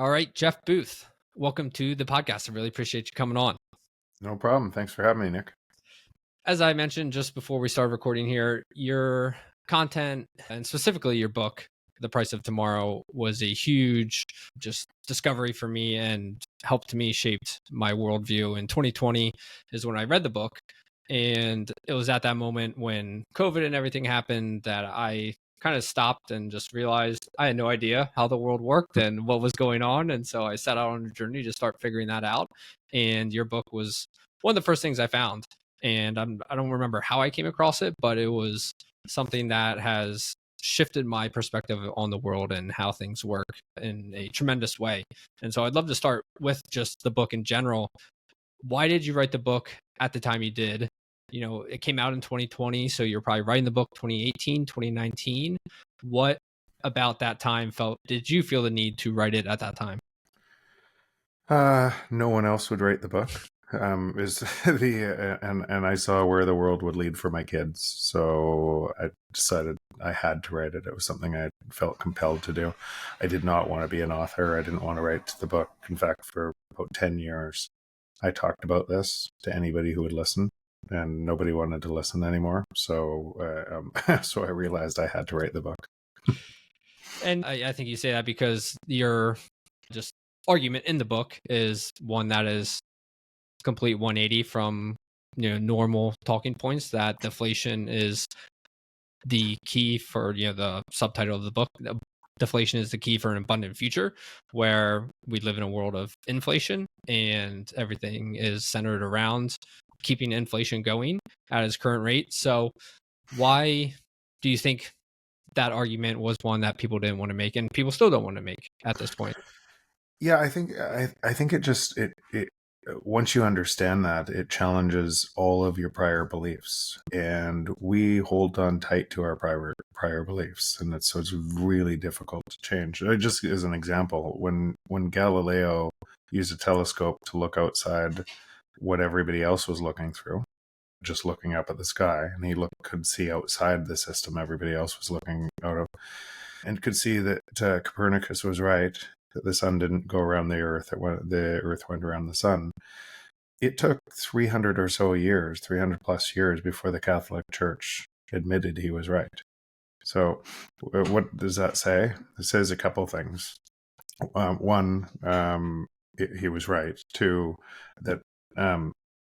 All right, Jeff Booth, welcome to the podcast. I really appreciate you coming on. No problem. Thanks for having me, Nick. As I mentioned just before we started recording here, your content and specifically your book, The Price of Tomorrow, was a huge just discovery for me and helped me shape my worldview. In 2020 is when I read the book. And it was at that moment when COVID and everything happened that I kind of stopped and just realized I had no idea how the world worked and what was going on. And so I set out on a journey to start figuring that out. And your book was one of the first things I found. And I don't remember how I came across it, but it was something that has shifted my perspective on the world and how things work in a tremendous way. And so I'd love to start with just the book in general. Why did you write the book at the time you did? You know, it came out in 2020, so you're probably writing the book 2018, 2019. What about that time did you feel the need to write it at that time? No one else would write the book. Is the and I saw where the world would lead for my kids, so I decided I had to write it. It was something I felt compelled to do. I did not want to be an author. I didn't want to write the book. In fact, for about 10 years, I talked about this to anybody who would listen, and nobody wanted to listen anymore. So, so I realized I had to write the book. And I think you say that because your just argument in the book is one that is complete 180 from normal talking points, that deflation is the key for the subtitle of the book. Deflation is the key for an abundant future, where we live in a world of inflation and everything is centered around keeping inflation going at its current rate. So why do you think that argument was one that people didn't want to make and people still don't want to make at this point? Yeah, I think it once you understand that, it challenges all of your prior beliefs, and we hold on tight to our prior beliefs, and so it's really difficult to change. Just as an example, when Galileo used a telescope to look outside what everybody else was looking through, just looking up at the sky, and he could see outside the system everybody else was looking out of, and could see that Copernicus was right, that the sun didn't go around the earth, the earth went around the sun. It took 300 or so years, 300 plus years, before the Catholic Church admitted he was right. So what does that say? It says a couple things. One, he was right. Two, that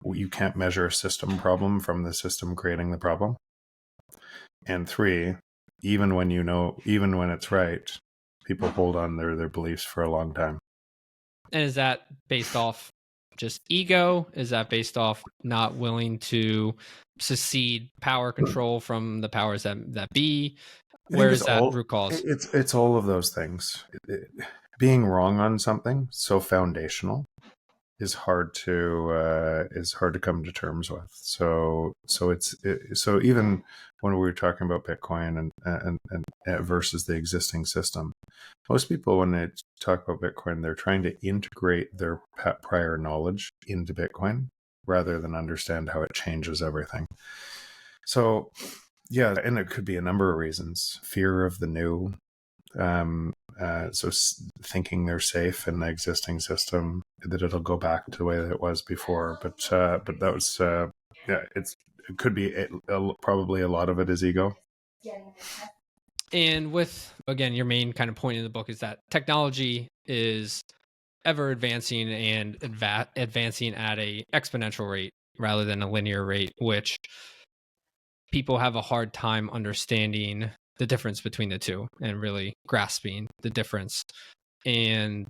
you can't measure a system problem from the system creating the problem. And three, even when it's right, people hold on their beliefs for a long time. And is that based off just ego? Is that based off not willing to secede power control from the powers that be? Where is that root cause? It's all of those things. Being wrong on something so foundational is hard to come to terms with. So even when we were talking about Bitcoin and versus the existing system, most people, when they talk about Bitcoin, they're trying to integrate their prior knowledge into Bitcoin rather than understand how it changes everything. So yeah, and it could be a number of reasons: fear of the new. So thinking they're safe in the existing system, that it'll go back to the way that it was before. But that was it could be probably a lot of it is ego. And with, again, your main kind of point in the book is that technology is ever advancing and advancing at a exponential rate rather than a linear rate, which people have a hard time understanding the difference between the two and really grasping the difference. And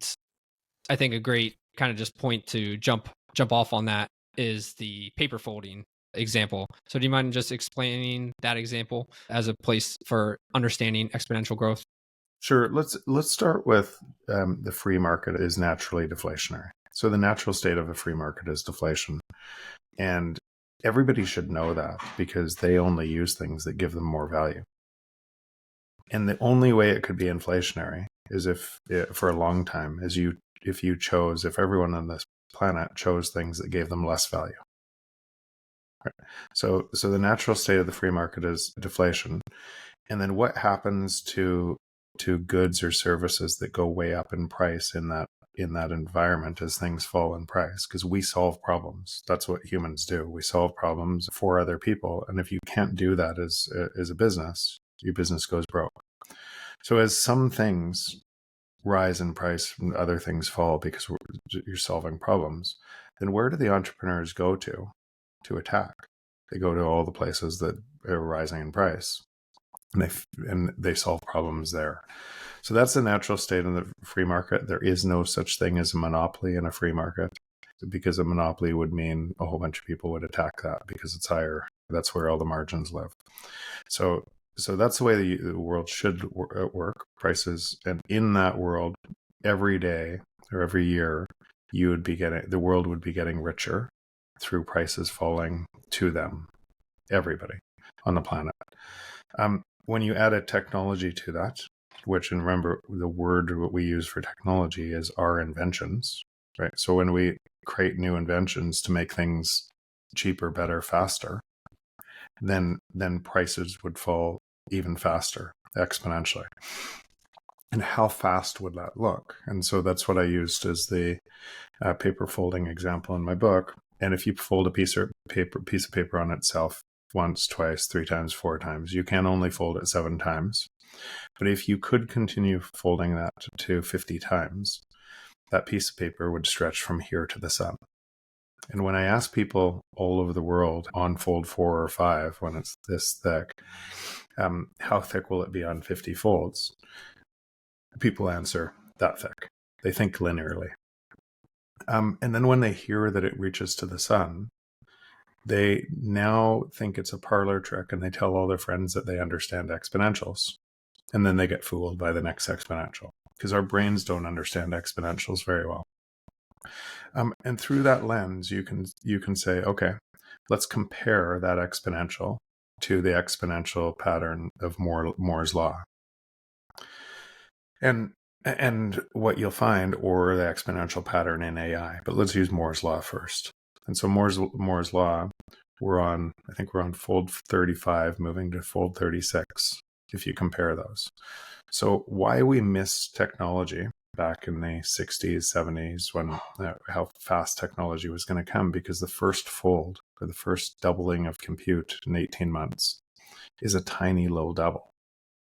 I think a great kind of just point to jump off on that is the paper folding example. So do you mind just explaining that example as a place for understanding exponential growth? Sure. Let's start with the free market is naturally deflationary. So the natural state of a free market is deflation. And everybody should know that, because they only use things that give them more value. And the only way it could be inflationary is if for a long time, if everyone on this planet chose things that gave them less value. Right. So the natural state of the free market is deflation. And then what happens to goods or services that go way up in price in in that environment as things fall in price, because we solve problems. That's what humans do. We solve problems for other people. And if you can't do that as a business, your business goes broke. So as some things rise in price and other things fall because you're solving problems, then where do the entrepreneurs go to attack? They go to all the places that are rising in price, and they solve problems there. So that's the natural state in the free market. There is no such thing as a monopoly in a free market, because a monopoly would mean a whole bunch of people would attack that because it's higher. That's where all the margins live. So that's the way the world should work, prices. And in that world, every day or every year, the world would be getting richer through prices falling to them, everybody on the planet. When you add a technology to that, which, and remember, the word what we use for technology is our inventions, right? So when we create new inventions to make things cheaper, better, faster, then prices would fall even faster, exponentially. And how fast would that look? And so that's what I used as the paper folding example in my book. And if you fold a piece of paper on itself once, twice, 3 times, 4 times, you can only fold it 7 times. But if you could continue folding that to 50 times, that piece of paper would stretch from here to the sun. And when I ask people all over the world on fold 4 or 5, when it's this thick, how thick will it be on 50 folds? People answer, that thick. They think linearly. And then when they hear that it reaches to the sun, they now think it's a parlor trick, and they tell all their friends that they understand exponentials. And then they get fooled by the next exponential, because our brains don't understand exponentials very well. And through that lens, you can say, okay, let's compare that exponential to the exponential pattern of Moore's law. And what you'll find, or the exponential pattern in AI, but let's use Moore's law first. And so Moore's law, I think we're on fold 35, moving to fold 36, if you compare those. So why we missed technology back in the 60s, 70s, when how fast technology was going to come, because the first fold, or the first doubling of compute in 18 months, is a tiny little double.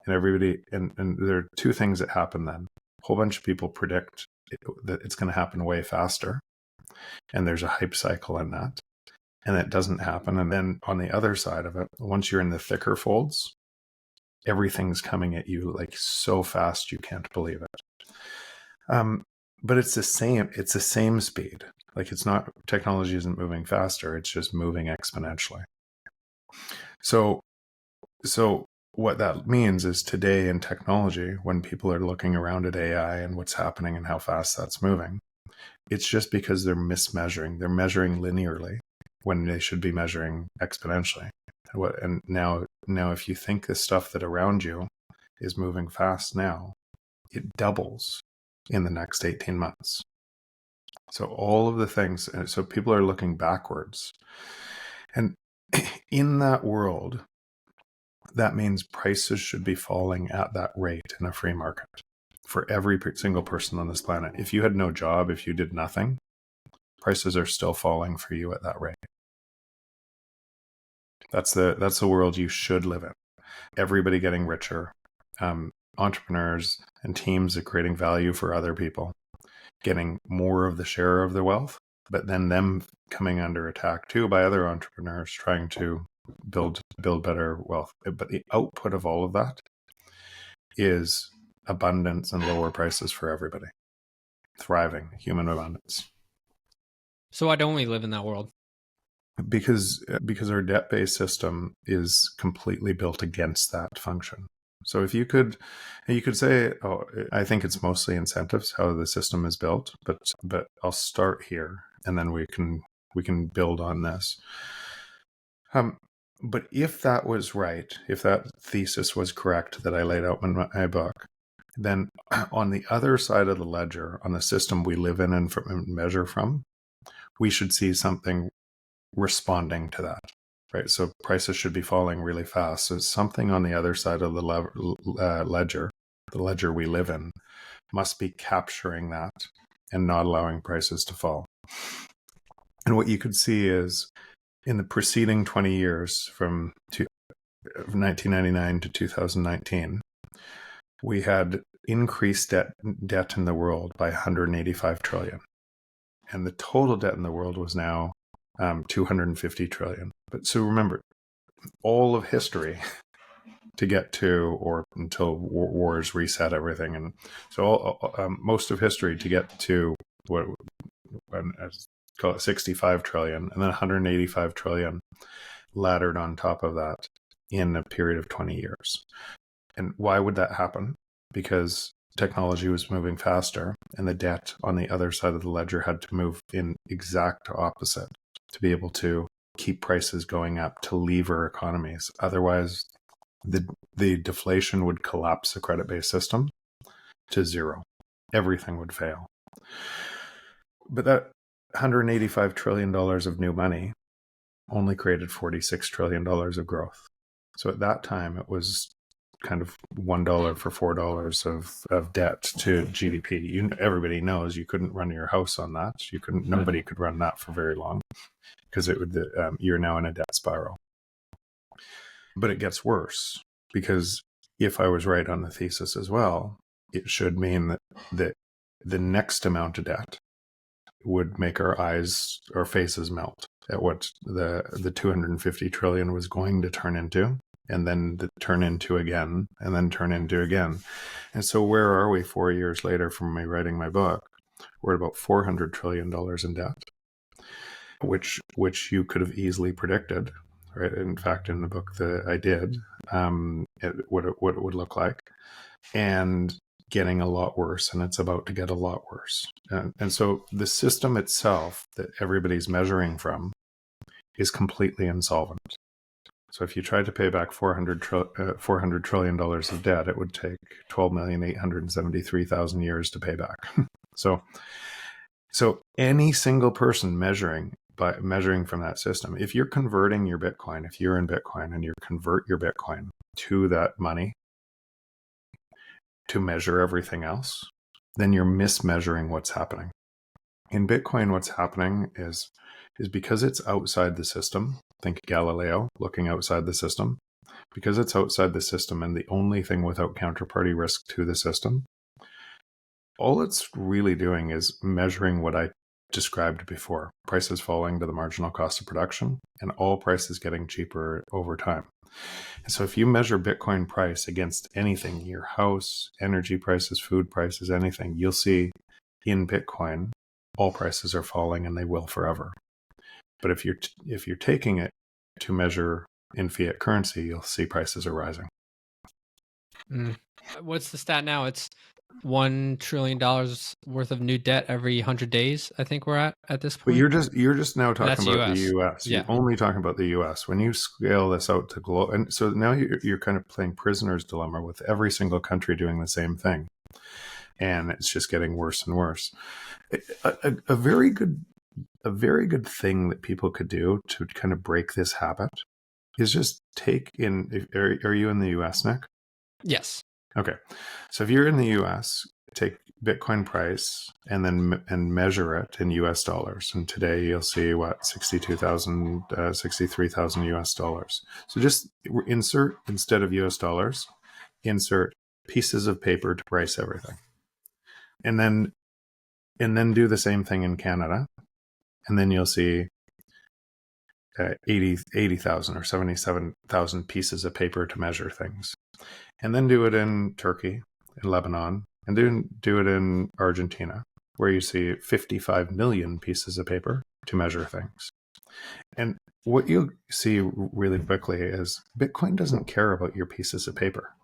And everybody, and there are 2 things that happen then. A whole bunch of people predict that it's going to happen way faster, and there's a hype cycle in that, and it doesn't happen. And then on the other side of it, once you're in the thicker folds, everything's coming at you like so fast you can't believe it. But it's the same speed. Like, it's not, technology isn't moving faster, it's just moving exponentially. So what that means is, today in technology, when people are looking around at AI and what's happening and how fast that's moving, it's just because they're mismeasuring. They're measuring linearly when they should be measuring exponentially. And now if you think the stuff that around you is moving fast now, it doubles in the next 18 months. So all of the things, so people are looking backwards. And in that world, that means prices should be falling at that rate in a free market for every single person on this planet. If you had no job, if you did nothing, prices are still falling for you at that rate. That's the world you should live in. Everybody getting richer, entrepreneurs and teams are creating value for other people, getting more of the share of the wealth, but then them coming under attack too by other entrepreneurs trying to build better wealth. But the output of all of that is abundance and lower prices for everybody. Thriving human abundance. So why don't we live in that world? Because our debt-based system is completely built against that function. So if you could say, oh, I think it's mostly incentives, how the system is built, but I'll start here, and then we can build on this. But if that was right, if that thesis was correct that I laid out in my book, then on the other side of the ledger, on the system we live in and measure from, we should see something responding to that, right? So prices should be falling really fast. So something on the other side of the ledger, the ledger we live in, must be capturing that and not allowing prices to fall. And what you could see is in the preceding 20 years from 1999 to 2019, we had increased debt in the world by 185 trillion. And the total debt in the world was now 250 trillion. But so remember, all of history to get to, or until wars reset everything. And so most of history to get to what let's call it 65 trillion, and then 185 trillion laddered on top of that in a period of 20 years. And why would that happen? Because technology was moving faster, and the debt on the other side of the ledger had to move in exact opposite to be able to keep prices going up, to lever economies. Otherwise, the deflation would collapse the credit-based system to zero. Everything would fail. But that $185 trillion of new money only created $46 trillion of growth. So at that time, it was kind of $1 for $4 of debt to GDP. Everybody knows you couldn't run your house on that. Nobody could run that for very long, because you're now in a debt spiral. But it gets worse, because if I was right on the thesis as well, it should mean that the next amount of debt would make our faces melt at what the 250 trillion was going to turn into, and then turn into again, and then turn into again. And so where are we 4 years later from me writing my book? We're at about $400 trillion in debt, which you could have easily predicted. Right. In fact, in the book that I did, what it would look like, and getting a lot worse, and it's about to get a lot worse. And so the system itself that everybody's measuring from is completely insolvent. So if you tried to pay back $400 trillion of debt, it would take 12,873,000 years to pay back. So any single person measuring from that system, if you're converting your Bitcoin, if you're in Bitcoin and you convert your Bitcoin to that money to measure everything else, then you're mismeasuring what's happening. In Bitcoin, what's happening is because it's outside the system. Think Galileo looking outside the system. Because it's outside the system and the only thing without counterparty risk to the system, all it's really doing is measuring what I described before: prices falling to the marginal cost of production, and all prices getting cheaper over time. And so if you measure Bitcoin price against anything, your house, energy prices, food prices, anything, you'll see in Bitcoin, all prices are falling, and they will forever. But if you're taking it to measure in fiat currency, you'll see prices are rising. What's the stat now? It's $1 trillion worth of new debt every 100 days, I think we're at this point. But you're just now talking about US. the US. Yeah. You're only talking about the US. When you scale this out to global, and so now you're kind of playing prisoner's dilemma with every single country doing the same thing, and it's just getting worse and worse. A very good thing that people could do to kind of break this habit is just take in. Are you in the US, Nick? Yes. Okay. So if you're in the US, take Bitcoin price and measure it in US dollars. And today you'll see 63,000 US dollars. So just insert, instead of US dollars, insert pieces of paper to price everything. And then do the same thing in Canada. And then you'll see 80,000 or 77,000 pieces of paper to measure things. And then do it in Turkey, in Lebanon, and do it in Argentina, where you see 55 million pieces of paper to measure things. And what you'll see really quickly is Bitcoin doesn't care about your pieces of paper.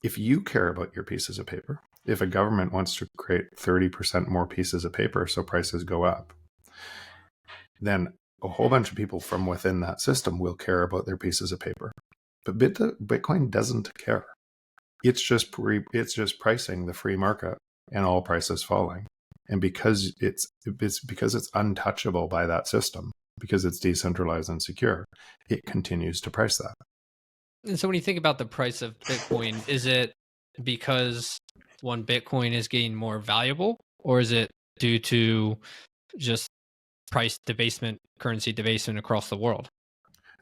If you care about your pieces of paper, if a government wants to create 30% more pieces of paper so prices go up, then a whole bunch of people from within that system will care about their pieces of paper. But Bitcoin doesn't care. It's just pricing the free market and all prices falling. And because it's untouchable by that system, because it's decentralized and secure, it continues to price that. And so when you think about the price of Bitcoin, is it because one Bitcoin is getting more valuable, or is it due to just price debasement, currency debasement across the world?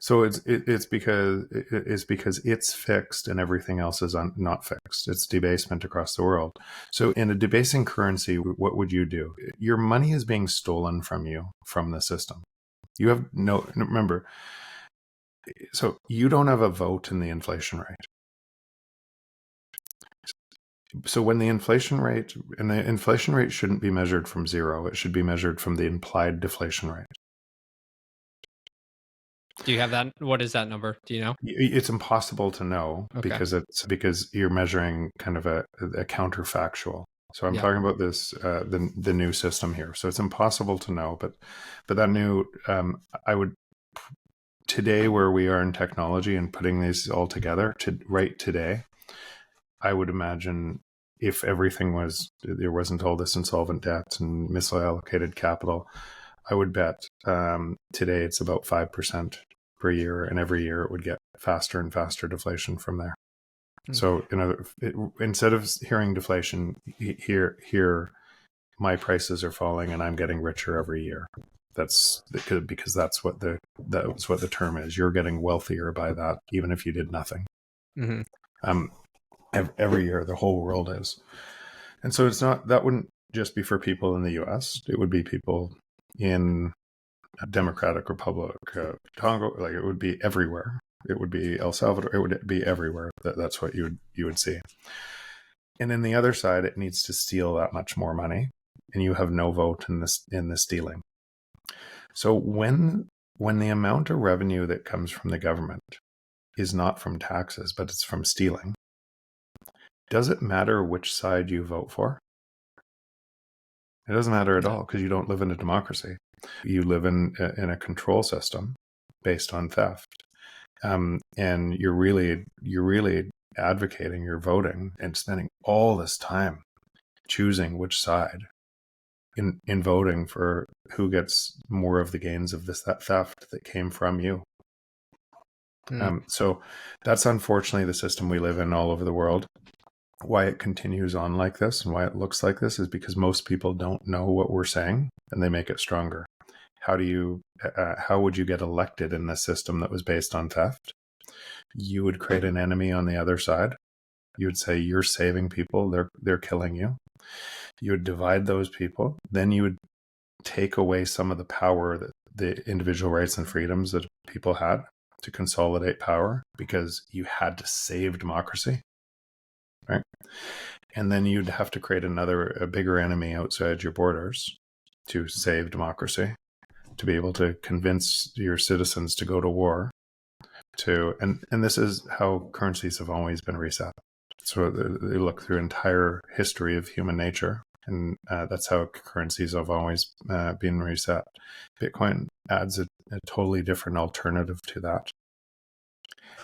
So it's because it's fixed and everything else is not fixed. It's debasement across the world. So in a debasing currency, what would you do? Your money is being stolen from you from the system. You have remember. So you don't have a vote in the inflation rate. So when the inflation rate shouldn't be measured from zero. It should be measured from the implied deflation rate. Do you have that? What is that number? Do you know? It's impossible to know Okay. because you're measuring kind of a counterfactual. So I'm talking about this the new system here. So it's impossible to know, but that new I would today where we are in technology and putting these all together right today, I would imagine if everything there wasn't all this insolvent debt and misallocated capital, I would bet today it's about 5% per year, and every year it would get faster and faster deflation from there. So, instead of hearing deflation, here my prices are falling and I'm getting richer every year. That's because that's what the term is. You're getting wealthier by that, even if you did nothing. Every year, the whole world is, and so that wouldn't just be for people in the U.S. It would be people in Democratic Republic, Congo, like it would be everywhere. It would be El Salvador. It would be everywhere. That's what you would see. And then the other side, it needs to steal that much more money, and you have no vote in the stealing. So when the amount of revenue that comes from the government is not from taxes, but it's from stealing, does it matter which side you vote for? It doesn't matter at all, because you don't live in a democracy. You live in a control system based on theft, and you're really advocating, you're voting and spending all this time choosing which side in voting for who gets more of the gains of that theft that came from you. So that's unfortunately the system we live in all over the world. Why it continues on like this and why it looks like this is because most people don't know what we're saying, and they make it stronger. How would you get elected in this system that was based on theft? You would create an enemy on the other side. You would say, you're saving people, they're killing you. You would divide those people. Then you would take away some of the power, that the individual rights and freedoms that people had, to consolidate power, because you had to save democracy. Right? And then you'd have to create a bigger enemy outside your borders to save democracy, to be able to convince your citizens to go to war. And this is how currencies have always been reset. So they look through entire history of human nature, and that's how currencies have always been reset. Bitcoin adds a totally different alternative to that.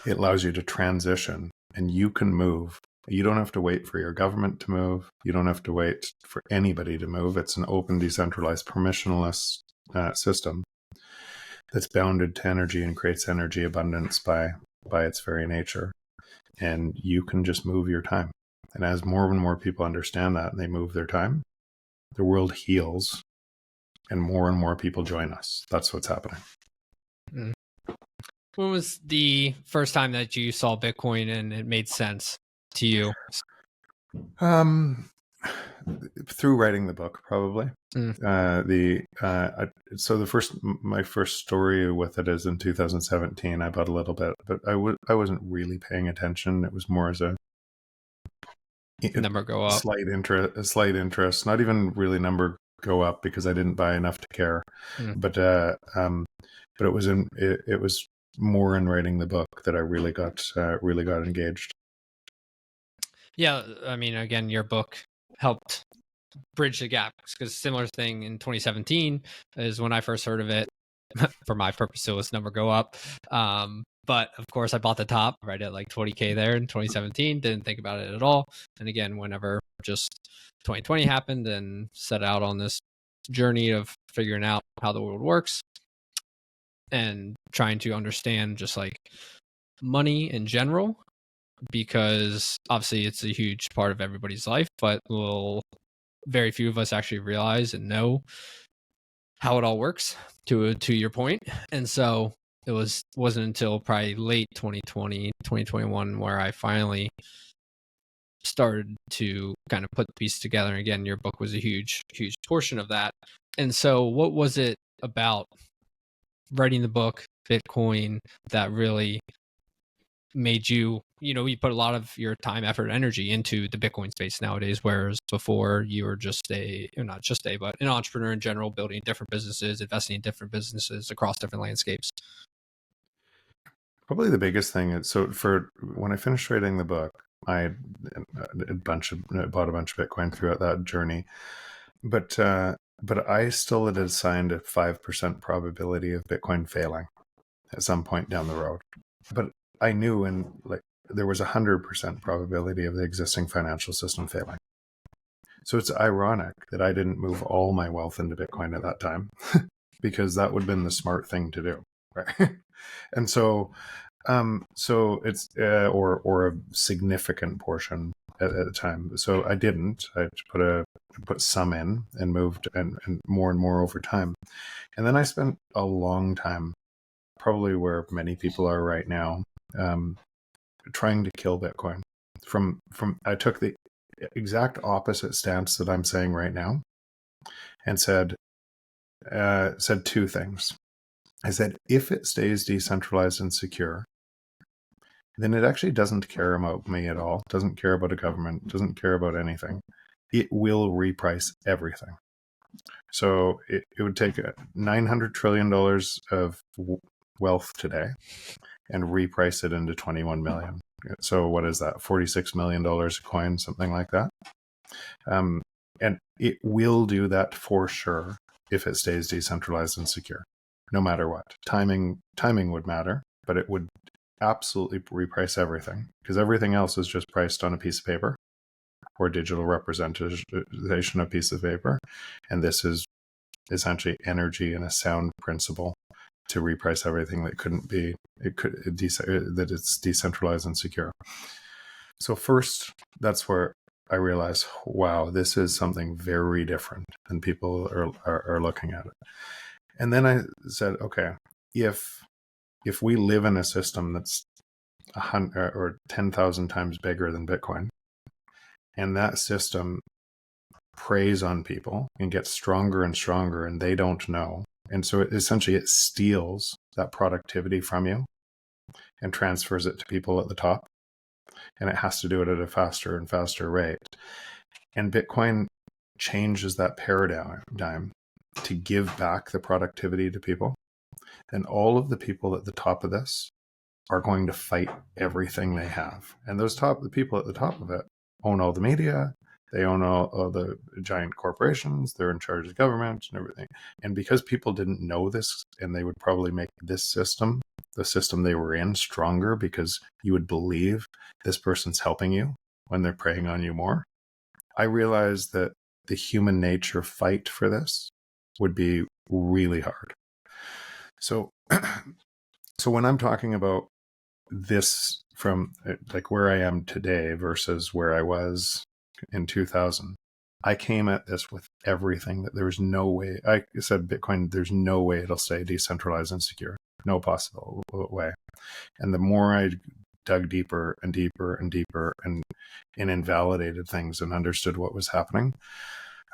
It allows you to transition, and you can move. You don't have to wait for your government to move. You don't have to wait for anybody to move. It's an open, decentralized, permissionless system that's bounded to energy and creates energy abundance by its very nature. And you can just move your time. And as more and more people understand that and they move their time, the world heals and more people join us. That's what's happening. When was the first time that you saw Bitcoin and it made sense to you? Through writing the book, probably. So my first story with it is in 2017. I bought a little bit, but I wasn't really paying attention. It was more as a number go up, slight interest, not even really number go up, because I didn't buy enough to care. But it was more in writing the book that I really got engaged. Yeah, I mean, again, your book helped bridge the gap, because similar thing in 2017 is when I first heard of it. For my purpose, it was number go up. But of course, I bought the top right at like 20K there in 2017. Didn't think about it at all. And again, whenever just 2020 happened, and set out on this journey of figuring out how the world works and trying to understand just like money in general, because obviously it's a huge part of everybody's life, but will very few of us actually realize and know how it all works, to your point. And so it wasn't until probably late 2020, 2021 where I finally started to kind of put the pieces together. And again, your book was a huge portion of that. And so what was it about writing the book, Bitcoin, that really made you put a lot of your time, effort, energy into the Bitcoin space nowadays, whereas before you were just not just but an entrepreneur in general, building different businesses, investing in different businesses across different landscapes? Probably the biggest thing is, so for when I finished writing the book, I had bought a bunch of Bitcoin throughout that journey, but I still had assigned a 5% probability of Bitcoin failing at some point down the road. But I knew there was 100% probability of the existing financial system failing. So it's ironic that I didn't move all my wealth into Bitcoin at that time, because that would have been the smart thing to do, right? And so it's or a significant portion at the time. So I didn't. I put some in and moved and more over time. And then I spent a long time, probably where many people are right now, trying to kill Bitcoin. I took the exact opposite stance that I'm saying right now, and said two things. I said, if it stays decentralized and secure, then it actually doesn't care about me at all, doesn't care about a government, doesn't care about anything. It will reprice everything. So it would take $900 trillion of wealth today and reprice it into 21 million. So what is that? $46 million a coin, something like that. And it will do that for sure if it stays decentralized and secure, no matter what. Timing would matter, but it would absolutely reprice everything, because everything else is just priced on a piece of paper or digital representation of a piece of paper. And this is essentially energy and a sound principle to reprice everything that that it's decentralized and secure. So first, that's where I realized, wow, this is something very different than people are looking at it. And then I said, okay, if we live in a system that's 100 or 10,000 times bigger than Bitcoin, and that system preys on people and gets stronger and stronger, and they don't know, and so it steals that productivity from you and transfers it to people at the top, and it has to do it at a faster and faster rate. And Bitcoin changes that paradigm to give back the productivity to people. And all of the people at the top of this are going to fight everything they have. And the people at the top of it own all the media. They own all the giant corporations. They're in charge of government and everything. And because people didn't know this, and they would probably make this system, the system they were in, stronger, because you would believe this person's helping you when they're preying on you more. I realized that the human nature fight for this would be really hard. So when I'm talking about this from like where I am today versus where I was in 2000, I came at this with everything that there was no way. I said, Bitcoin, there's no way it'll stay decentralized and secure. No possible way. And the more I dug deeper and deeper and deeper and invalidated things and understood what was happening,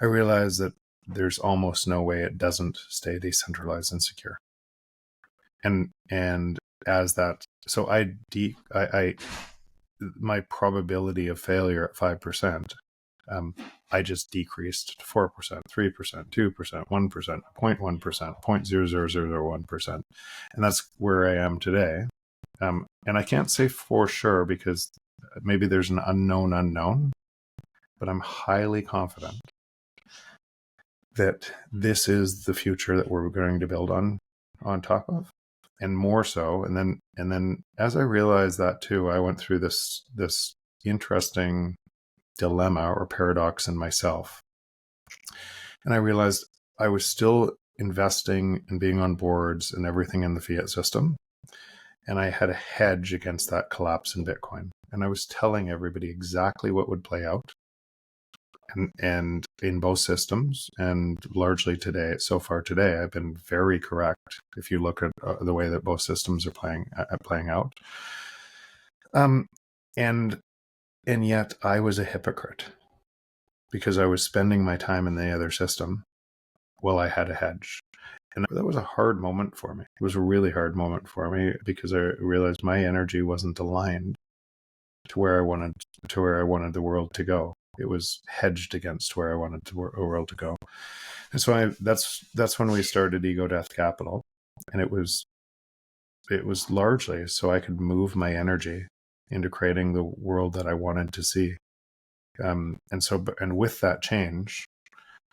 I realized that there's almost no way it doesn't stay decentralized and secure. And as that, so my probability of failure at 5%, I just decreased to 4%, 3%, 2%, 1%, 0.1%, 0.00001%. And that's where I am today. And I can't say for sure, because maybe there's an unknown, but I'm highly confident that this is the future that we're going to build on top of, and more so. And then as I realized that too, I went through this interesting dilemma or paradox in myself. And I realized I was still investing and being on boards and everything in the fiat system. And I had a hedge against that collapse in Bitcoin. And I was telling everybody exactly what would play out. And in both systems, and largely today, so far today, I've been very correct. If you look at the way that both systems are playing out, and yet I was a hypocrite because I was spending my time in the other system while I had a hedge. And that was a hard moment for me. It was a really hard moment for me because I realized my energy wasn't aligned to where I wanted the world to go. It was hedged against where I wanted the world to go. And so that's when we started Ego Death Capital. And it was largely so I could move my energy into creating the world that I wanted to see. And with that change,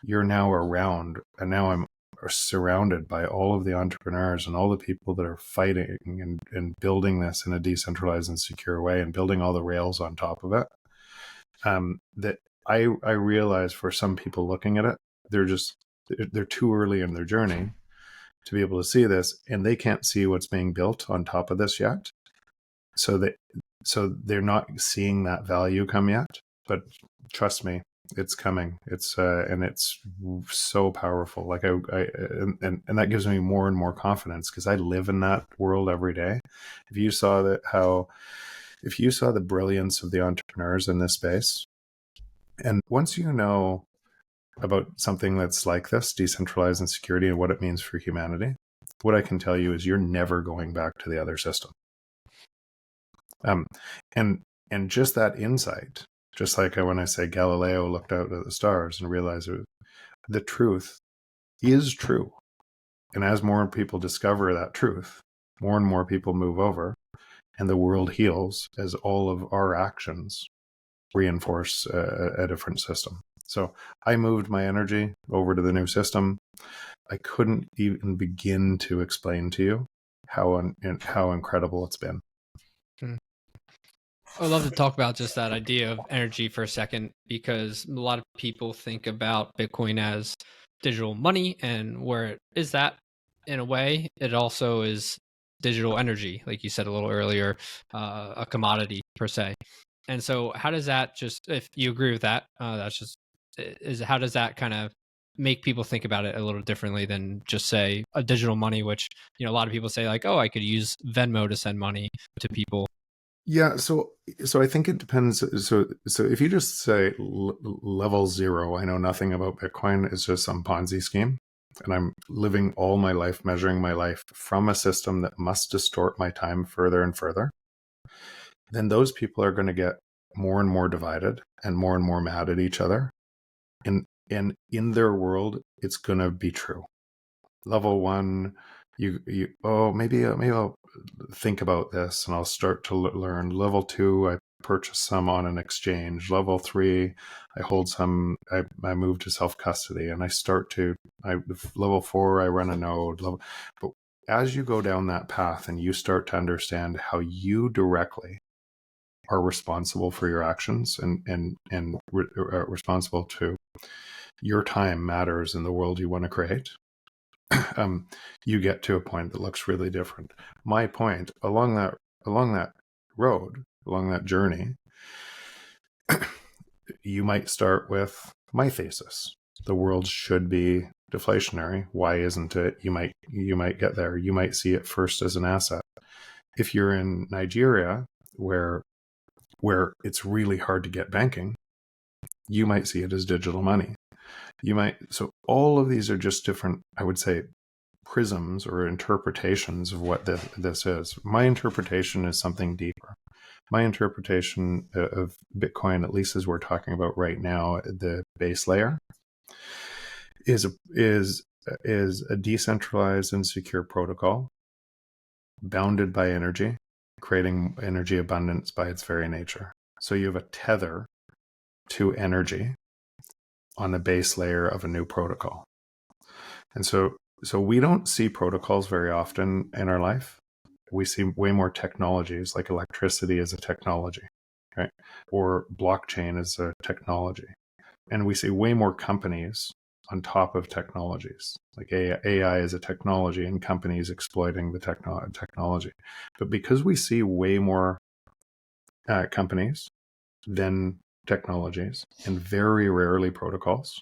you're now around, and now I'm surrounded by all of the entrepreneurs and all the people that are fighting and building this in a decentralized and secure way and building all the rails on top of it. That I realize for some people looking at it, they're too early in their journey to be able to see this, and they can't see what's being built on top of this yet. So they're not seeing that value come yet. But trust me, it's coming. It's and it's so powerful. Like and that gives me more and more confidence because I live in that world every day. If you saw the brilliance of the entrepreneurs in this space, and once you know about something that's like this, decentralized and security, and what it means for humanity, what I can tell you is you're never going back to the other system. And just that insight, just like when I say Galileo looked out at the stars and realized the truth is true. And as more people discover that truth, more and more people move over, and the world heals as all of our actions reinforce a different system. So I moved my energy over to the new system. I couldn't even begin to explain to you how incredible it's been. I would love to talk about just that idea of energy for a second, because a lot of people think about Bitcoin as digital money, and where it is that in a way, it also is digital energy, like you said a little earlier, a commodity per se. And so how does that, just if you agree with that, how does that kind of make people think about it a little differently than just say a digital money, which, a lot of people say like, oh, I could use Venmo to send money to people. Yeah, so I think it depends. So if you just say level 0, I know nothing about Bitcoin, it's just some Ponzi scheme, and I'm living all my life, measuring my life from a system that must distort my time further and further, then those people are going to get more and more divided and more mad at each other. And in their world, it's going to be true. Level 1, maybe I'll think about this and I'll start to learn. Level 2, I purchase some on an exchange. Level 3, I hold some, I move to self-custody, and level 4, I run a node. But as you go down that path and you start to understand how you directly are responsible for your actions and responsible to your time matters in the world you want to create, you get to a point that looks really different. My point along that road, along that journey, you might start with my thesis: the world should be deflationary. Why isn't it? You might get there. You might see it first as an asset. If you're in Nigeria, where it's really hard to get banking, you might see it as digital money. So all of these are just different, I would say, prisms or interpretations of what this is. My interpretation is something deeper. My interpretation of Bitcoin, at least as we're talking about right now, the base layer, is a decentralized and secure protocol bounded by energy, creating energy abundance by its very nature. So you have a tether to energy on the base layer of a new protocol. And so we don't see protocols very often in our life. We see way more technologies, like electricity as a technology, right? Or blockchain as a technology. And we see way more companies on top of technologies, like AI as a technology and companies exploiting the technology. But because we see way more companies than technologies, and very rarely protocols,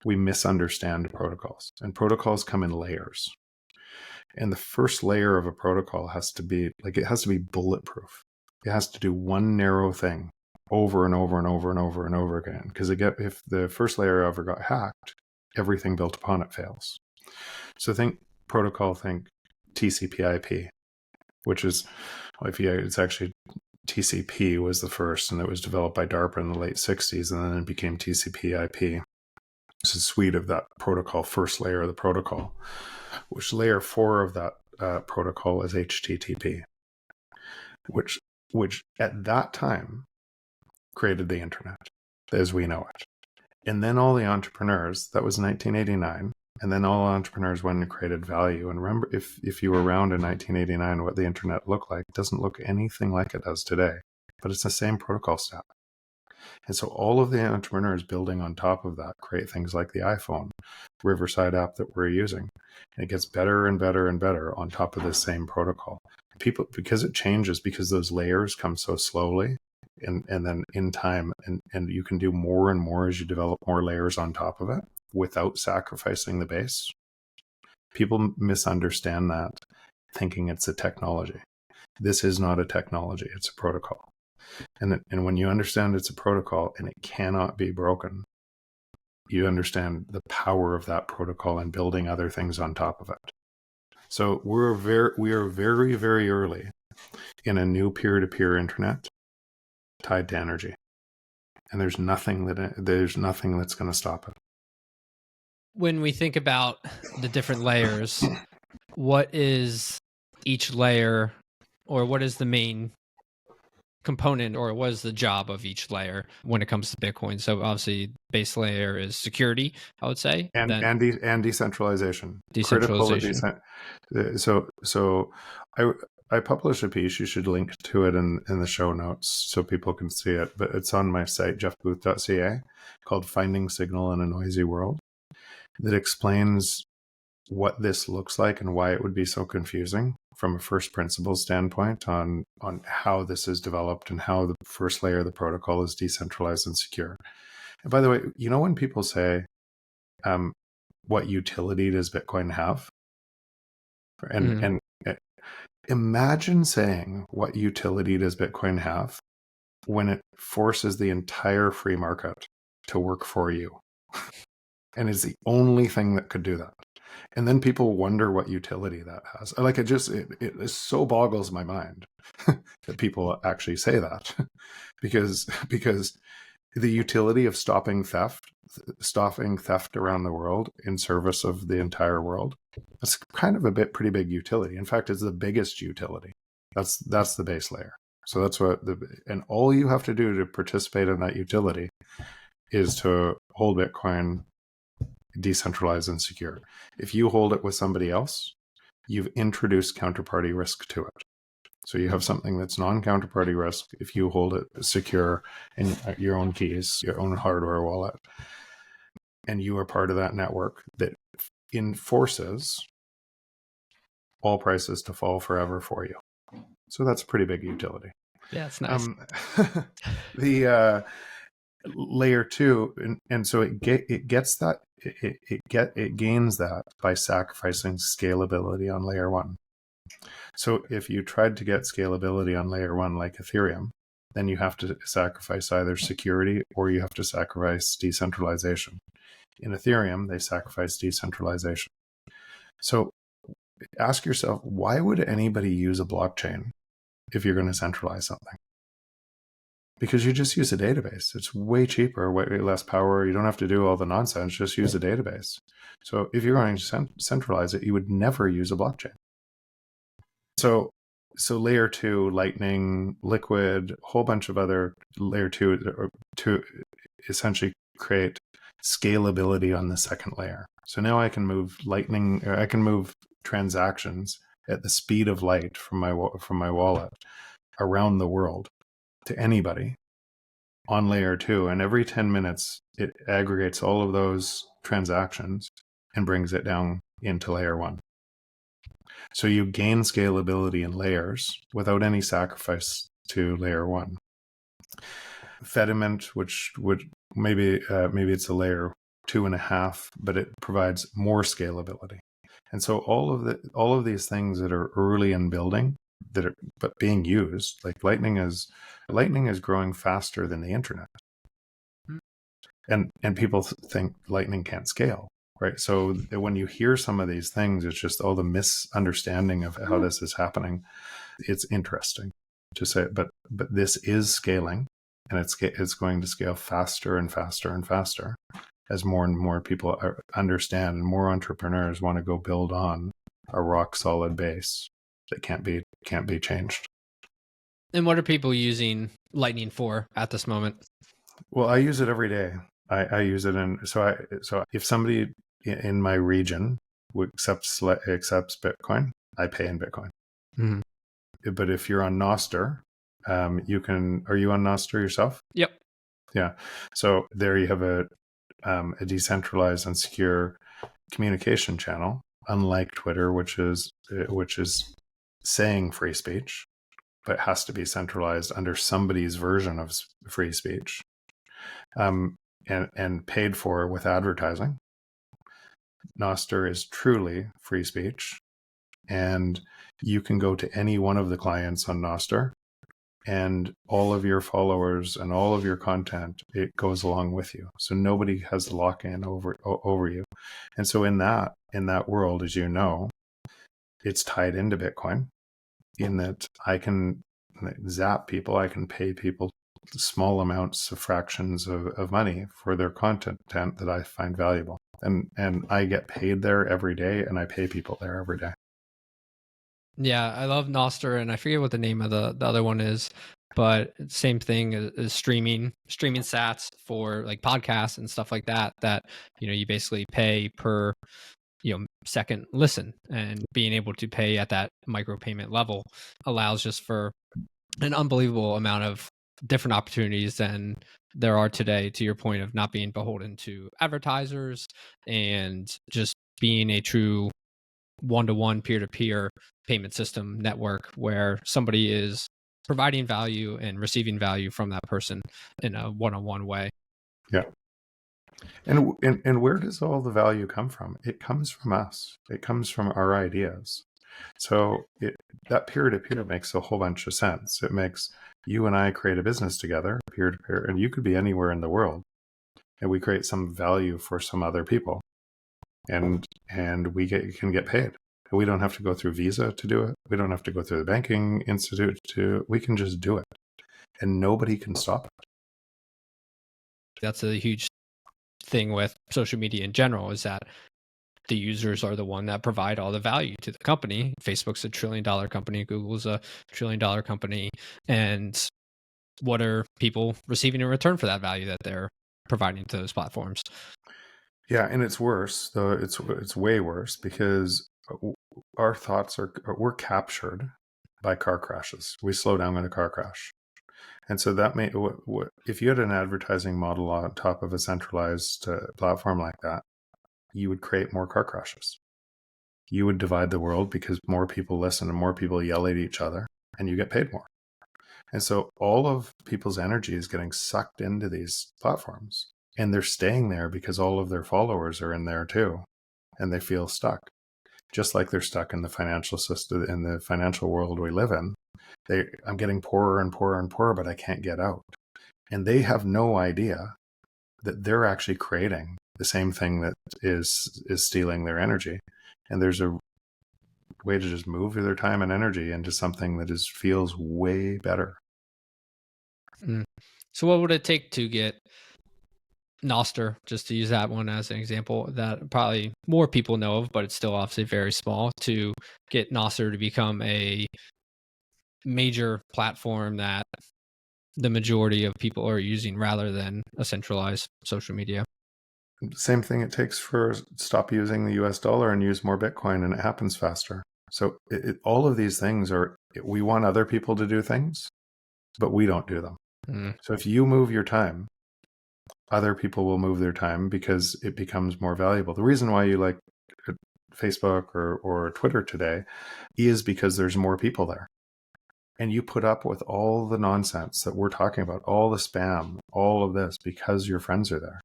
we misunderstand protocols, and protocols come in layers. And the first layer of a protocol has to be bulletproof. It has to do one narrow thing over and over and over and over and over again. Because if the first layer ever got hacked, everything built upon it fails. So think TCP/IP, which is, it's actually TCP was the first, and it was developed by DARPA in the late 60s, and then it became TCP/IP. It's a suite of that protocol, first layer of the protocol, which layer 4 of that protocol is HTTP, which at that time created the internet as we know it. And then all the entrepreneurs, that was 1989, and then all entrepreneurs went and created value. And remember, if you were around in 1989, what the internet looked like doesn't look anything like it does today, but it's the same protocol stack. And so all of the entrepreneurs building on top of that create things like the iPhone, Riverside app that we're using. And it gets better and better and better on top of this same protocol. People, because it changes, because those layers come so slowly, and then in time, and you can do more and more as you develop more layers on top of it without sacrificing the base. People misunderstand that, thinking it's a technology. This is not a technology, it's a protocol. And when you understand it's a protocol and it cannot be broken, you understand the power of that protocol and building other things on top of it. So we are very, very early in a new peer-to-peer internet tied to energy. And there's nothing that's going to stop it. When we think about the different layers, what is each layer, or what is the main component, or what is the job of each layer when it comes to Bitcoin? So obviously base layer is security, I would say, and decentralization. Decentralization. So I published a piece. You should link to it in the show notes so people can see it. But it's on my site, jeffbooth.ca, called "Finding Signal in a Noisy World," that explains what this looks like and why it would be so confusing from a first principles standpoint on how this is developed and how the first layer of the protocol is decentralized and secure. And by the way, when people say, what utility does Bitcoin have? And imagine saying, what utility does Bitcoin have when it forces the entire free market to work for you? And is the only thing that could do that. And then people wonder what utility that has. It so boggles my mind that people actually say that, because the utility of stopping theft around the world in service of the entire world, that's kind of pretty big utility. In fact, it's the biggest utility. That's the base layer. So that's and all you have to do to participate in that utility is to hold Bitcoin decentralized and secure. If you hold it with somebody else, you've introduced counterparty risk to it. So you have something that's non-counterparty risk if you hold it secure in your own keys, your own hardware wallet, and you are part of that network that enforces all prices to fall forever for you. So that's a pretty big utility. Yeah, it's nice. The layer 2, and so it gets that. It gains that by sacrificing scalability on layer 1. So if you tried to get scalability on layer 1 like Ethereum, then you have to sacrifice either security or you have to sacrifice decentralization. In Ethereum, they sacrifice decentralization. So ask yourself, why would anybody use a blockchain if you're going to centralize something? Because you just use a database. It's way cheaper, way less power. You don't have to do all the nonsense. Just use a database. So if you're going to centralize it, you would never use a blockchain. So layer 2, Lightning, Liquid, a whole bunch of other layer 2 to essentially create scalability on the second layer. So now I can move Lightning, or I can move transactions at the speed of light from my wallet around the world to anybody on layer 2, and every 10 minutes it aggregates all of those transactions and brings it down into layer 1. So you gain scalability in layers without any sacrifice to layer 1. Fediment, which would maybe it's a layer 2.5, but it provides more scalability. And so all of these things that are early in building but being used, like Lightning is growing faster than the internet. And people think Lightning can't scale, right? So when you hear some of these things, it's just all the misunderstanding of how this is happening. It's interesting to say, but this is scaling, and it's going to scale faster and faster and faster as more and more people understand, and more entrepreneurs want to go build on a rock solid base that can't be changed. And what are people using Lightning for at this moment? Well, I use it every day. I use it so if somebody in my region accepts Bitcoin, I pay in Bitcoin. Mm-hmm. But if you're on Nostr, are you on Nostr yourself? Yep. Yeah. So there you have a decentralized and secure communication channel, unlike Twitter, which is saying free speech, but has to be centralized under somebody's version of free speech, and paid for with advertising. Nostr is truly free speech, and you can go to any one of the clients on Nostr, and all of your followers and all of your content, it goes along with you. So nobody has the lock-in over you. And so in that world, as you know, it's tied into Bitcoin, in that I can zap people, I can pay people small amounts of fractions of money for their content that I find valuable. And I get paid there every day, and I pay people there every day. Yeah, I love Nostr, and I forget what the name of the other one is, but same thing is streaming sats for like podcasts and stuff like that, you basically pay per second listen, and being able to pay at that micropayment level allows just for an unbelievable amount of different opportunities than there are today, to your point of not being beholden to advertisers and just being a true one-to-one peer-to-peer payment system network where somebody is providing value and receiving value from that person in a one-on-one way. Yeah. And where does all the value come from? It comes from us. It comes from our ideas. So that peer-to-peer makes a whole bunch of sense. It makes you and I create a business together, peer-to-peer, and you could be anywhere in the world, and we create some value for some other people, and we can get paid. We don't have to go through Visa to do it. We don't have to go through the banking institute we can just do it, and nobody can stop it. That's a huge thing with social media in general, is that the users are the one that provide all the value to the company. Facebook's a $1 trillion company, Google's a $1 trillion company, and what are people receiving in return for that value that they're providing to those platforms? Yeah, and it's worse, though. It's way worse, because our thoughts we're captured by car crashes. We slow down in a car crash. And so that if you had an advertising model on top of a centralized platform like that, you would create more car crashes. You would divide the world because more people listen and more people yell at each other, and you get paid more. And so all of people's energy is getting sucked into these platforms, and they're staying there because all of their followers are in there too, and they feel stuck. Just like they're stuck in the financial system, in the financial world we live in. I'm getting poorer and poorer and poorer, but I can't get out. And they have no idea that they're actually creating the same thing that is stealing their energy. And there's a way to just move their time and energy into something that feels way better. So what would it take to get Nostr, just to use that one as an example that probably more people know of, but it's still obviously very small, to get Nostr to become a major platform that the majority of people are using rather than a centralized social media? Same thing it takes for stop using the US dollar and use more Bitcoin, and it happens faster. So all of these things we want other people to do things, but we don't do them. So if you move your time, other people will move their time because it becomes more valuable. The reason why you like Facebook or Twitter today is because there's more people there. And you put up with all the nonsense that we're talking about, all the spam, all of this, because your friends are there.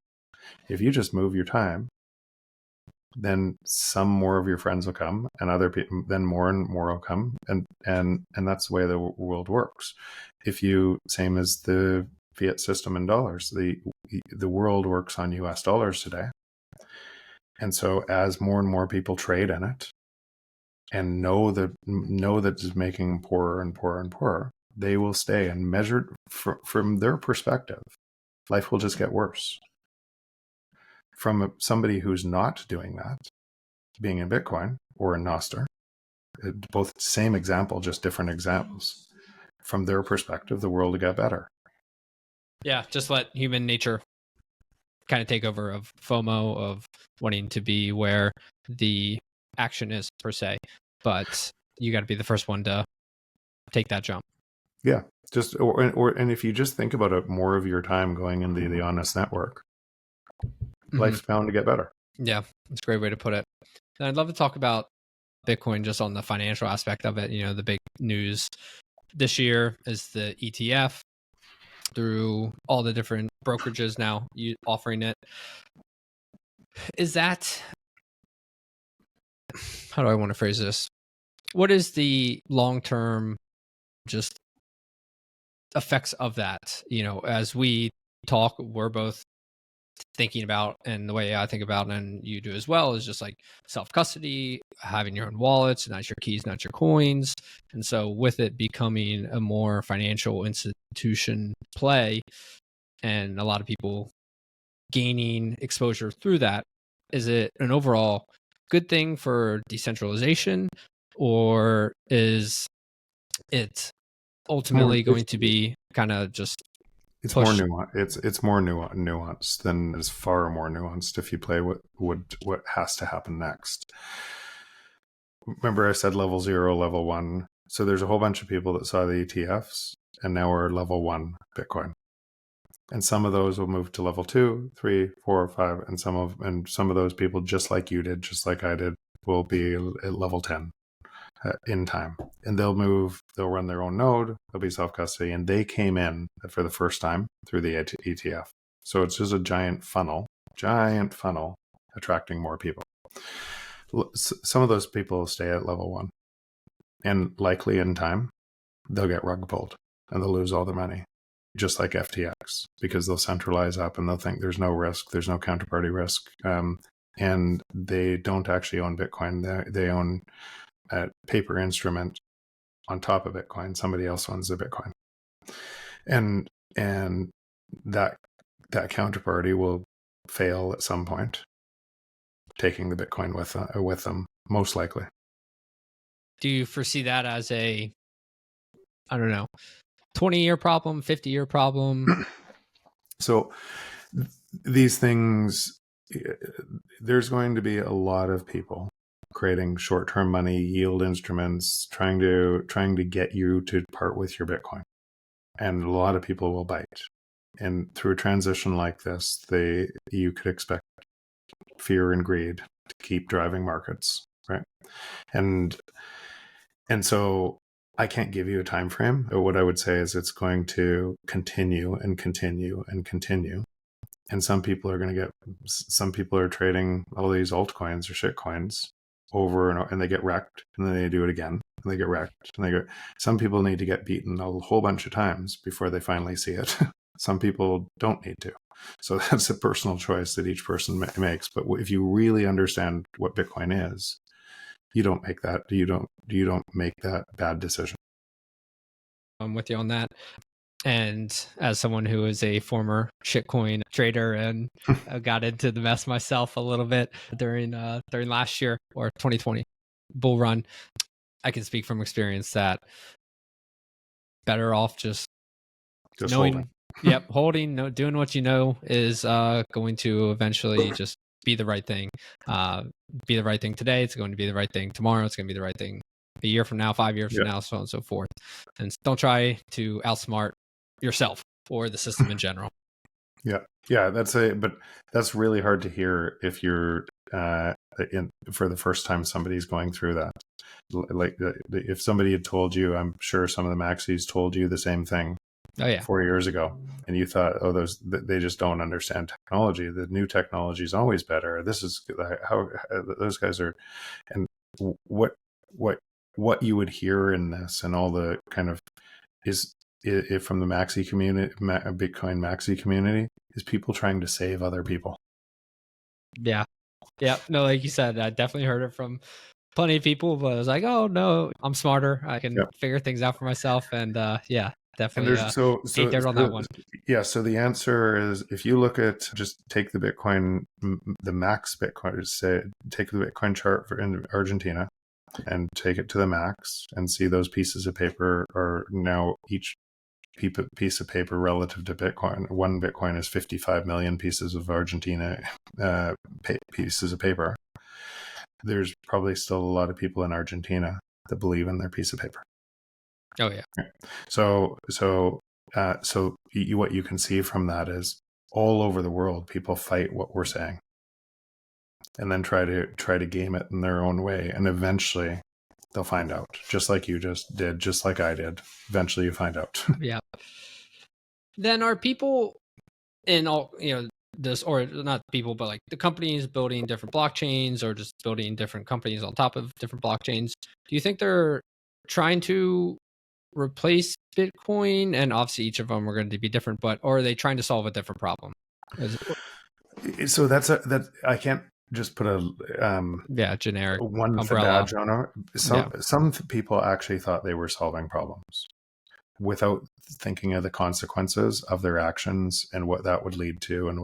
If you just move your time, then some more of your friends will come, and other people, then more and more will come, and that's the way the world works. If you, same as the fiat system in dollars, the world works on US dollars today. And so as more and more people trade in it and know that it's making them poorer and poorer and poorer, they will stay, and measured from their perspective, life will just get worse. From somebody who's not doing that, being in Bitcoin or in Nostr, both same example, just different examples. From their perspective, the world will get better. Yeah, just let human nature kind of take over of FOMO, of wanting to be where the action is per se. But you got to be the first one to take that jump. Yeah, just and if you just think about it, more of your time going into the honest network, life's bound to get better. Yeah, that's a great way to put it. And I'd love to talk about Bitcoin just on the financial aspect of it. You know, the big news this year is the ETF through all the different brokerages now offering it. Is that, how do I want to phrase this? What is the long-term just effects of that? You know, as we talk, we're both thinking about, and the way I think about it, and you do as well, is just like self-custody, having your own wallets, not your keys, not your coins. And so with it becoming a more financial institution play, and a lot of people gaining exposure through that, is it an overall good thing for decentralization, or is it ultimately going to be kind of just it's push? more nuanced. It's more nuanced than, is far more nuanced if you play what has to happen next. Remember I said level 0, level 1. So there's a whole bunch of people that saw the ETFs and now we're level 1 Bitcoin. And some of those will move to level 2, 3, 4, 5, and some of those people, just like you did, just like I did, will be at level 10 in time. And they'll run their own node, they'll be self-custody, and they came in for the first time through the ETF. So it's just a giant funnel attracting more people. Some of those people will stay at level 1, and likely in time they'll get rug pulled and they'll lose all their money, just like FTX, because they'll centralize up and they'll think there's no risk, there's no counterparty risk, and they don't actually own Bitcoin. They own a paper instrument on top of Bitcoin. Somebody else owns the Bitcoin, and that counterparty will fail at some point, taking the Bitcoin with them, most likely. Do you foresee that as a, I don't know, 20-year problem, 50-year problem? So these things, there's going to be a lot of people creating short-term money yield instruments, trying to get you to part with your Bitcoin, and a lot of people will bite. And through a transition like this, you could expect fear and greed to keep driving markets, right? And so I can't give you a time frame. What I would say is it's going to continue and continue and continue. And some people are trading all these altcoins or shitcoins over and they get wrecked, and then they do it again and they get wrecked, and some people need to get beaten a whole bunch of times before they finally see it. Some people don't need to. So that's a personal choice that each person makes. But if you really understand what Bitcoin is, you don't make that bad decision. I'm with you on that. And as someone who is a former shitcoin trader and got into the mess myself a little bit during last year or 2020 bull run, I can speak from experience that better off just knowing, holding, doing what you know is going to eventually just be the right thing. Be the right thing today. It's going to be the right thing tomorrow. It's going to be the right thing a year from now, 5 years from now, so on and so forth. And don't try to outsmart yourself or the system in general. But that's really hard to hear if you're for the first time somebody's going through that. Like if somebody had told you, I'm sure some of the maxis told you the same thing Oh yeah. 4 years ago, and you thought, oh, they just don't understand technology. The new technology is always better. This is how those guys are. And what what you would hear in this, and all the kind of is it from the maxi community, Bitcoin maxi community, is people trying to save other people. Yeah. Yeah. No, like you said, I definitely heard it from plenty of people, but I was like, oh no, I'm smarter. I can Yep. figure things out for myself. And yeah, And definitely there's ate dirt on that one. yeah. So the answer is, if you look at, just take the Bitcoin, the max Bitcoin, say take the Bitcoin chart for in Argentina, and take it to the max, and see those pieces of paper are now each piece of paper relative to Bitcoin. One Bitcoin is 55 million pieces of Argentina pieces of paper. There's probably still a lot of people in Argentina that believe in their piece of paper. Oh yeah. So what you can see from that is, all over the world, people fight what we're saying, and then try to game it in their own way, and eventually they'll find out, just like you just did, just like I did. Eventually you find out. Yeah. Then are people in all, this, or not people, but like the companies building different blockchains, or just building different companies on top of different blockchains, do you think they're trying to replace Bitcoin? And obviously each of them are going to be different, but or are they trying to solve a different problem? So that I can't just put a Generic one with a umbrella. badge on it. Some people actually thought they were solving problems without thinking of the consequences of their actions, and what that would lead to, and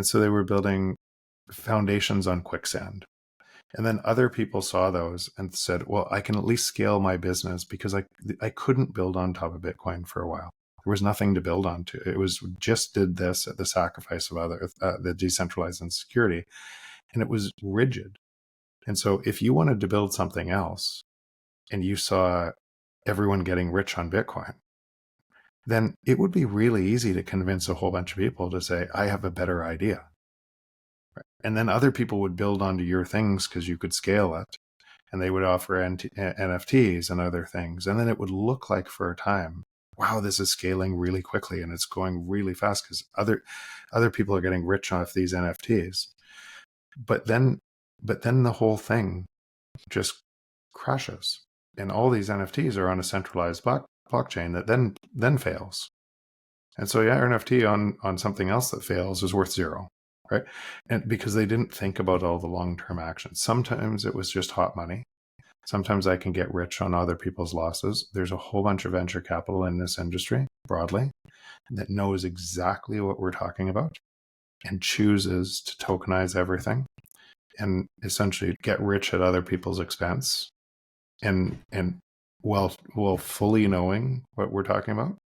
so they were building foundations on quicksand. And then other people saw those and said, well, I can at least scale my business, because I couldn't build on top of Bitcoin for a while. There was nothing to build onto. It was just did this at the sacrifice of the decentralized insecurity, and it was rigid. And so if you wanted to build something else, and you saw everyone getting rich on Bitcoin, then it would be really easy to convince a whole bunch of people to say, I have a better idea. And then other people would build onto your things because you could scale it, and they would offer NFTs and other things. And then it would look like, for a time, wow, this is scaling really quickly and it's going really fast because other people are getting rich off these NFTs. But then the whole thing just crashes, and all these NFTs are on a centralized blockchain that then fails. And so your NFT on something else that fails is worth zero, right? And because they didn't think about all the long-term actions. Sometimes it was just hot money. Sometimes I can get rich on other people's losses. There's a whole bunch of venture capital in this industry broadly that knows exactly what we're talking about and chooses to tokenize everything and essentially get rich at other people's expense, and while fully knowing what we're talking about.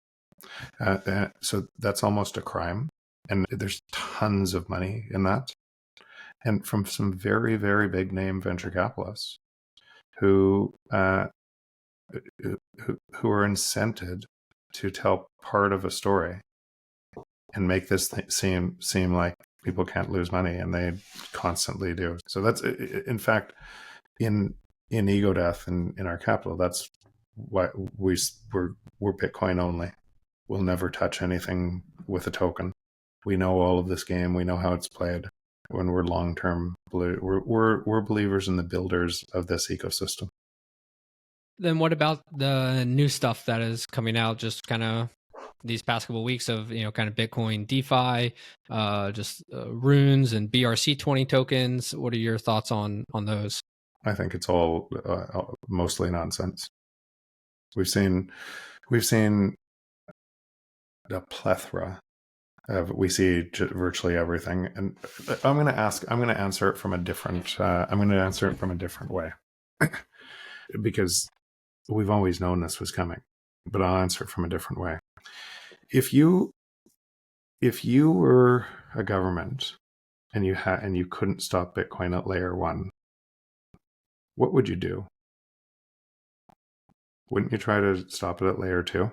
So that's almost a crime. And there's tons of money in that. And from some very, very big name venture capitalists who are incented to tell part of a story and make this seem like people can't lose money, and they constantly do. So that's, in fact, in Ego Death and in our capital, that's why we're Bitcoin only. We'll never touch anything with a token. We know all of this game. We know how it's played. When we're long-term, we're believers in the builders of this ecosystem. Then what about the new stuff that is coming out just kind of these past couple of weeks of, kind of Bitcoin DeFi, runes and BRC20 tokens? What are your thoughts on those? I think it's all mostly nonsense. We've seen a plethora of, we see virtually everything. And I'm going to answer it from a different way because we've always known this was coming, but I'll answer it from a different way. If you were a government and you couldn't stop Bitcoin at layer 1, what would you do? Wouldn't you try to stop it at layer 2?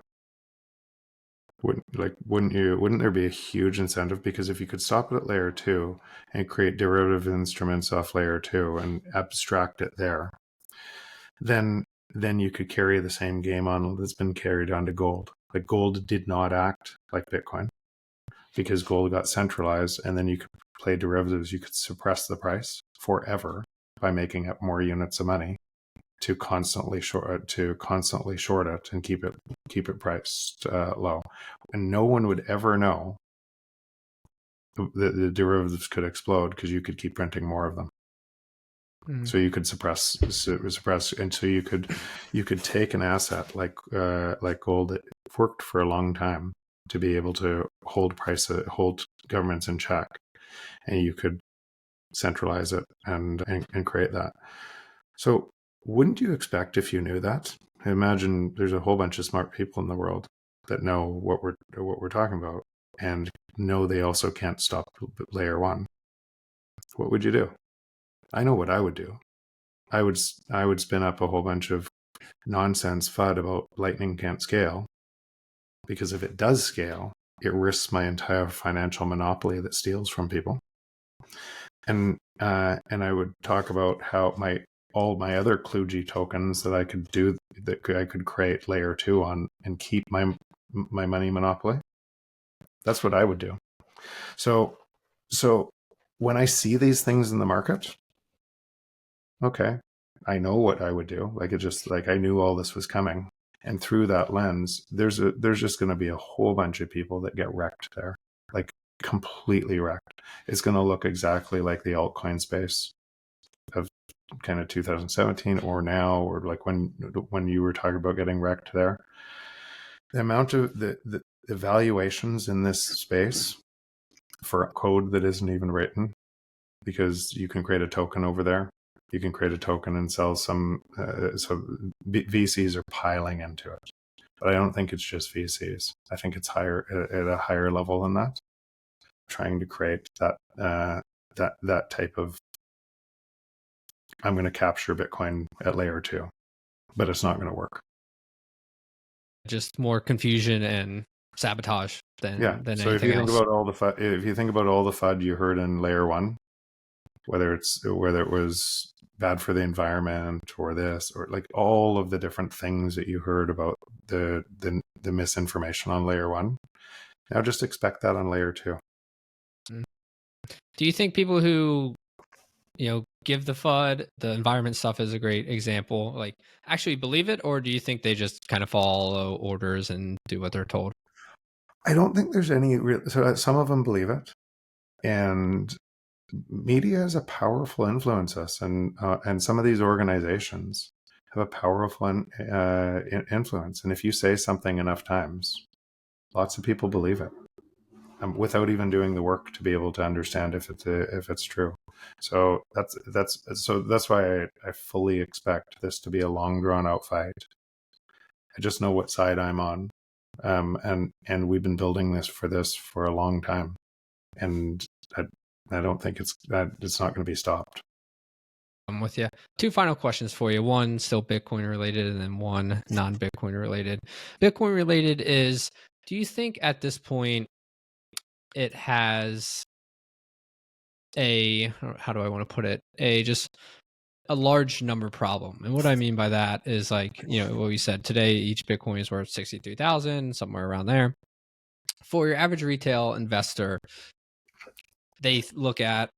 Wouldn't there be a huge incentive? Because if you could stop it at layer 2 and create derivative instruments off layer 2 and abstract it there, then you could carry the same game on that's been carried onto gold. Like gold did not act like Bitcoin because gold got centralized, and then you could play derivatives. You could suppress the price forever by making up more units of money to constantly short it and keep it priced low, and no one would ever know that the derivatives could explode because you could keep printing more of them. So you could suppress, and so you could take an asset like gold that worked for a long time to be able to hold governments in check, and you could centralize it and create that. So wouldn't you expect, if you knew that? Imagine there's a whole bunch of smart people in the world that know what we're talking about, and know they also can't stop layer one. What would you do? I know what I would do. I would spin up a whole bunch of nonsense FUD about Lightning can't scale, because if it does scale, it risks my entire financial monopoly that steals from people. And I would talk about how all my other kludgy tokens that I could create layer 2 on and keep my money monopoly. That's what I would do. So when I see these things in the market, okay, I know what I would do. Like, it just, like, I knew all this was coming. And through that lens, there's just going to be a whole bunch of people that get wrecked there, like completely wrecked. It's going to look exactly like the altcoin space of kind of 2017 or now, or like when you were talking about getting wrecked there. The amount of the valuations in this space for code that isn't even written, because you can create a token over there. You can create a token and sell some. So VCs are piling into it, but I don't think it's just VCs. I think it's higher at a higher level than that. Trying to create that type of, I'm going to capture Bitcoin at layer 2, but it's not going to work. Just more confusion and sabotage than So anything else. If you think about all the FUD you heard in layer 1, whether it was bad for the environment or this, or like all of the different things that you heard about the misinformation on layer 1, now just expect that on layer 2. Do you think people who, give the FUD, the environment stuff is a great example, like actually believe it, or do you think they just kind of follow orders and do what they're told? I don't think there's any real. So some of them believe it, and media has a powerful influence us, and some of these organizations have a powerful influence. And if you say something enough times, lots of people believe it, without even doing the work to be able to understand if it's true. So that's why I fully expect this to be a long drawn out fight. I just know what side I'm on, and we've been building this for a long time, and I don't think it's not going to be stopped. I'm with you. 2 final questions for you. One still Bitcoin related, and then one non-Bitcoin related. Bitcoin related is, do you think at this point it has how do I want to put it? Just a large number problem. And what I mean by that is, like, what we said today, each Bitcoin is worth 63,000, somewhere around there. For your average retail investor, they look at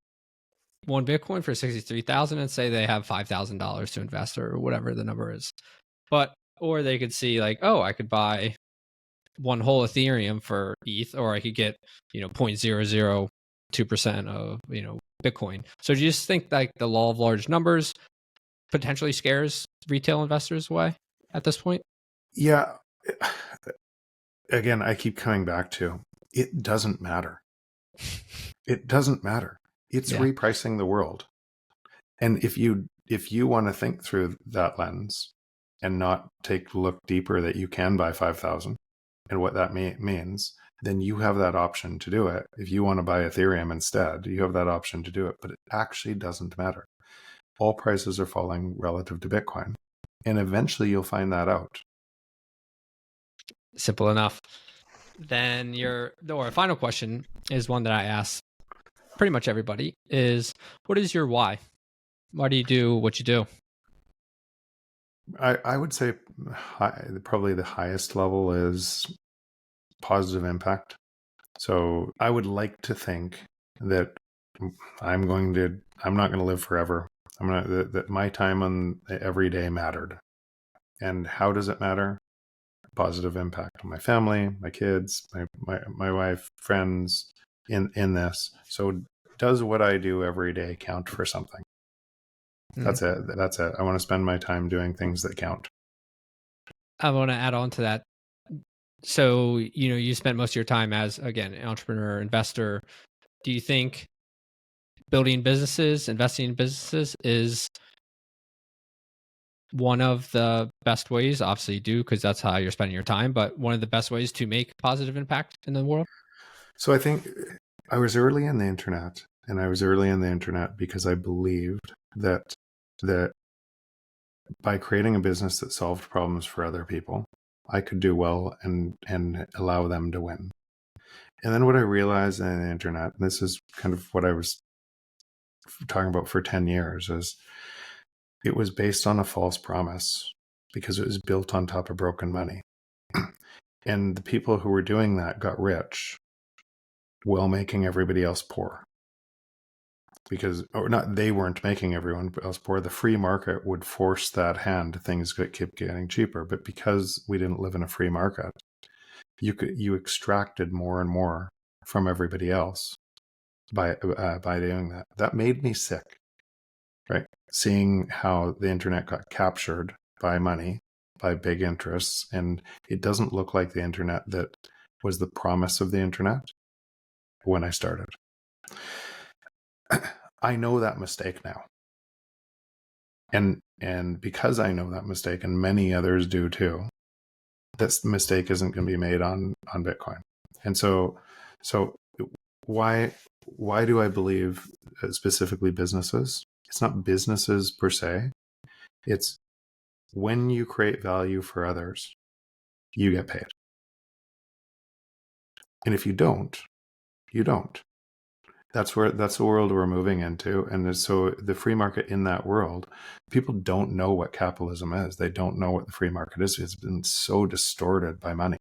one Bitcoin for 63,000 and say they have $5,000 to invest, or whatever the number is. Or they could see, like, oh, I could buy one whole Ethereum for ETH, or I could get, 0.002% of, Bitcoin. So do you just think like the law of large numbers potentially scares retail investors away at this point? Yeah. Again, I keep coming back to, it doesn't matter. It doesn't matter. It's repricing the world. And if you want to think through that lens and not take a look deeper that you can buy 5,000 and what that means, then you have that option to do it. If you want to buy Ethereum instead, you have that option to do it. But it actually doesn't matter. All prices are falling relative to Bitcoin. And eventually you'll find that out. Simple enough. Then our final question is one that I ask pretty much everybody, is what is your why? Why do you do what you do? I would say probably the highest level is positive impact. So I would like to think that I'm not going to live forever. That my time on every day mattered. And how does it matter? Positive impact on my family, my kids, my wife, friends in this. So does what I do every day count for something? That's it. I want to spend my time doing things that count. I want to add on to that. So, you spent most of your time as, again, an entrepreneur, investor. Do you think building businesses, investing in businesses is one of the best ways? Obviously you do, because that's how you're spending your time, but one of the best ways to make positive impact in the world? So I think I was early in the internet, and I was early in the internet because I believed that by creating a business that solved problems for other people, I could do well and allow them to win. And then what I realized in the internet, and this is kind of what I was talking about for 10 years, is it was based on a false promise because it was built on top of broken money. And the people who were doing that got rich while making everybody else poor. Because, or not, they weren't making everyone else poor. The free market would force that hand. Things keep getting cheaper. But because we didn't live in a free market, you extracted more and more from everybody else by doing that. That made me sick, right? Seeing how the internet got captured by money, by big interests, and it doesn't look like the internet that was the promise of the internet when I started. I know that mistake now. And because I know that mistake, and many others do too, this mistake isn't going to be made on Bitcoin. And so why do I believe specifically businesses? It's not businesses per se. It's when you create value for others, you get paid. And if you don't, you don't. That's the world we're moving into. And so the free market in that world, people don't know what capitalism is. They don't know what the free market is. It's been so distorted by money.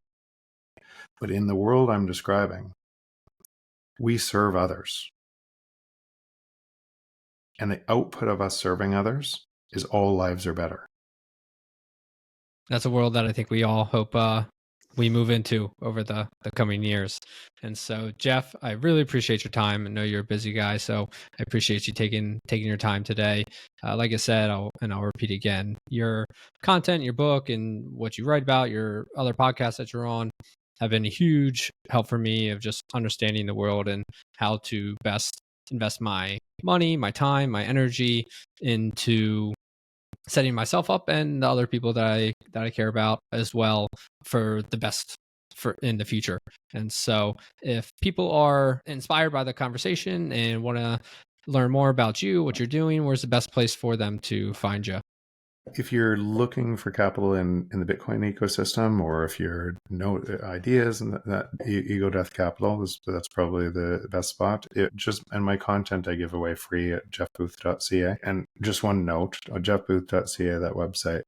But in the world I'm describing, we serve others. And the output of us serving others is all lives are better. That's a world that I think we all hope we move into over the coming years. And so, Jeff, I really appreciate your time. I know you're a busy guy, so I appreciate you taking your time today. Like I said, I'll repeat again, your content, your book, and what you write about, your other podcasts that you're on, have been a huge help for me of just understanding the world and how to best invest my money, my time, my energy into setting myself up and the other people that I care about as well for the best for in the future. And so if people are inspired by the conversation and want to learn more about you, what you're doing, where's the best place for them to find you? If you're looking for capital in the Bitcoin ecosystem, or if you're ideas and that Ego Death Capital, that's probably the best spot. And my content I give away free at jeffbooth.ca. And just one note, jeffbooth.ca, that website,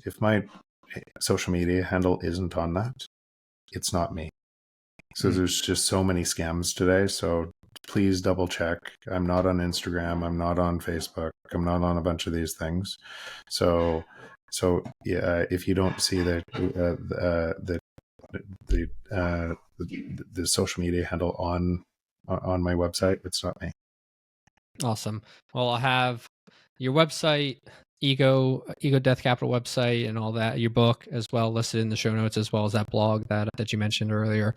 if my social media handle isn't on that, it's not me. So there's just so many scams today. So please double check. I'm not on Instagram. I'm not on Facebook. I'm not on a bunch of these things. So yeah, if you don't see the social media handle on my website, it's not me. Awesome. Well, I'll have your website, Ego Death Capital website, and all that, your book as well, listed in the show notes, as well as that blog that you mentioned earlier.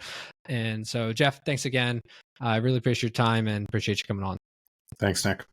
And so, Jeff, thanks again. I really appreciate your time and appreciate you coming on. Thanks, Nick.